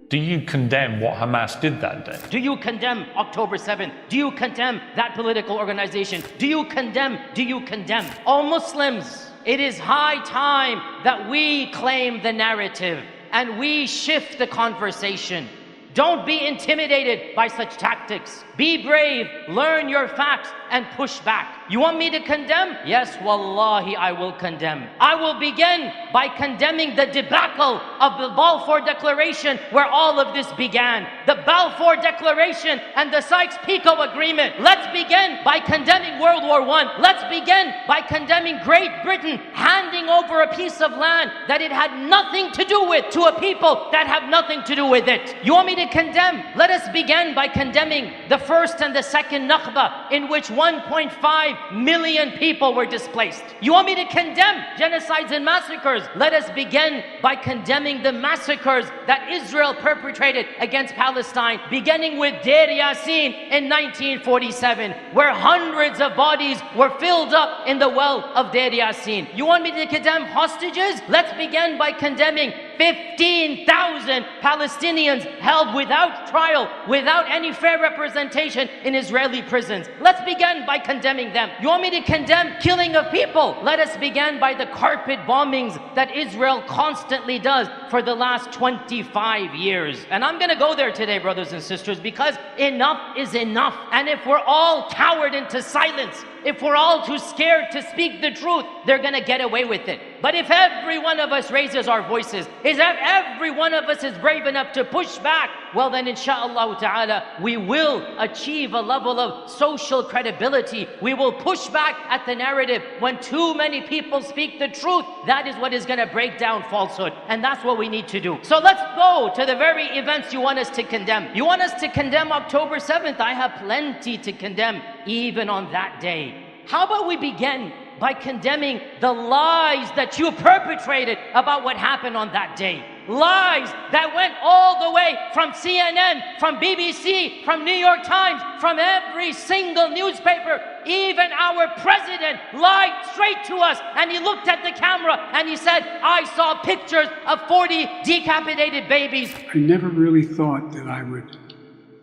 Do you condemn what Hamas did that day? Do you condemn October 7th? Do you condemn that political organization? Do you condemn? Do you condemn? Oh Muslims, it is high time that we claim the narrative and we shift the conversation. Don't be intimidated by such tactics. Be brave, learn your facts, and push back. You want me to condemn? Yes, wallahi, I will condemn. I will begin by condemning the debacle of the Balfour Declaration where all of this began. The Balfour Declaration and the Sykes-Picot Agreement. Let's begin by condemning World War I. Let's begin by condemning Great Britain handing over a piece of land that it had nothing to do with to a people that have nothing to do with it. You want me to condemn? Let us begin by condemning the first and the second Nakba, in which 1.5 million people were displaced. You want me to condemn genocides and massacres? Let us begin by condemning the massacres that Israel perpetrated against Palestine, beginning with Deir Yassin in 1947, where hundreds of bodies were filled up in the well of Deir Yassin. You want me to condemn hostages? Let's begin by condemning 15,000 Palestinians held without trial, without any fair representation in Israeli prisons. Let's begin by condemning them. You want me to condemn killing of people? Let us begin by the carpet bombings that Israel constantly does for the last 25 years. And I'm going to go there today, brothers and sisters, because enough is enough. And if we're all cowered into silence, if we're all too scared to speak the truth, they're going to get away with it. But if every one of us raises our voices, if every one of us is brave enough to push back, well then insha'Allah ta'ala, we will achieve a level of social credibility. We will push back at the narrative. When too many people speak the truth, that is what is going to break down falsehood. And that's what we need to do. So let's go to the very events you want us to condemn. You want us to condemn October 7th? I have plenty to condemn even on that day. How about we begin by condemning the lies that you perpetrated about what happened on that day? Lies that went all the way from CNN, from BBC, from New York Times, from every single newspaper. Even our president lied straight to us, and he looked at the camera and he said, I saw pictures of 40 decapitated babies. I never really thought that I would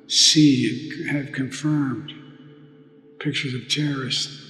see and have confirmed pictures of terrorists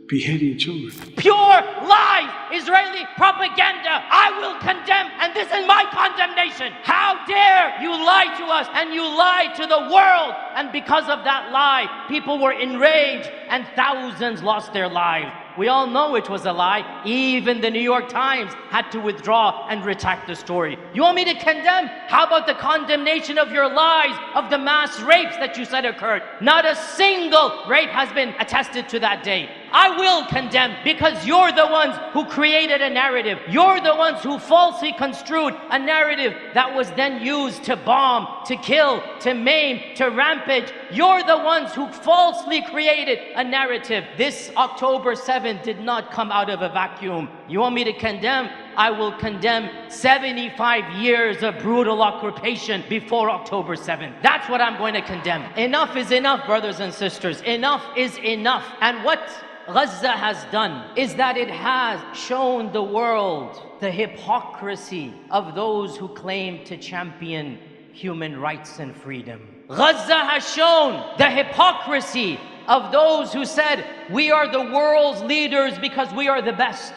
beheading children. Pure lies, Israeli propaganda. I will condemn, and this is my condemnation. How dare you lie to us, and you lie to the world. And because of that lie, people were enraged and thousands lost their lives. We all know it was a lie. Even the New York Times had to withdraw and retract the story. You want me to condemn? How about the condemnation of your lies of the mass rapes that you said occurred? Not a single rape has been attested to that day. I will condemn, because you're the ones who created a narrative. You're the ones who falsely construed a narrative that was then used to bomb, to kill, to maim, to rampage. You're the ones who falsely created a narrative. This October 7th did not come out of a vacuum. You want me to condemn? I will condemn 75 years of brutal occupation before October 7th. That's what I'm going to condemn. Enough is enough, brothers and sisters. Enough is enough. And what Gaza has done is that it has shown the world the hypocrisy of those who claim to champion human rights and freedom. Gaza has shown the hypocrisy of those who said, we are the world's leaders because we are the best.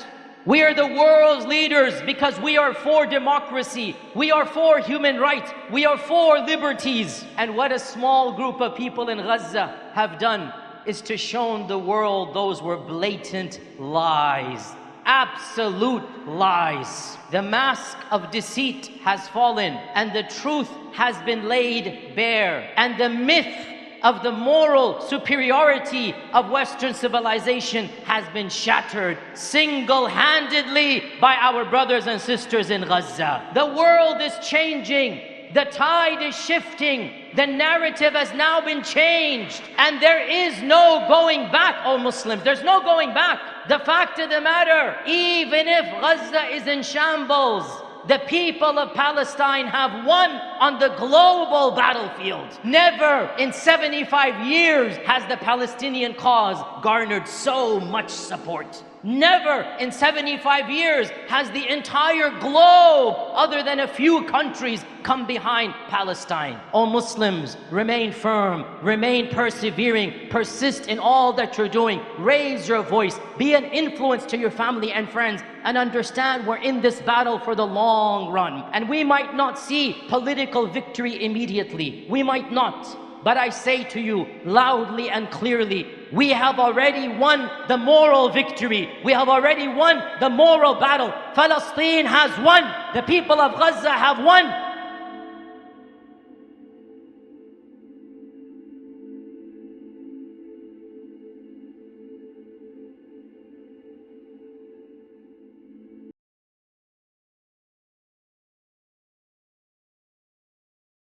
We are the world's leaders because we are for democracy. We are for human rights. We are for liberties. And what a small group of people in Gaza have done is to show the world those were blatant lies. Absolute lies. The mask of deceit has fallen and the truth has been laid bare. And the myth of the moral superiority of Western civilization has been shattered single-handedly by our brothers and sisters in Gaza. The world is changing. The tide is shifting. The narrative has now been changed. And there is no going back, oh Muslims. There's no going back. The fact of the matter, even if Gaza is in shambles, the people of Palestine have one on the global battlefield. Never in 75 years has the Palestinian cause garnered so much support. Never in 75 years has the entire globe, other than a few countries, come behind Palestine. O Muslims, remain firm, remain persevering, persist in all that you're doing, raise your voice, be an influence to your family and friends, and understand we're in this battle for the long run. And we might not see political victory immediately. We might not. But I say to you loudly and clearly, we have already won the moral victory. We have already won the moral battle. Palestine has won. The people of Gaza have won.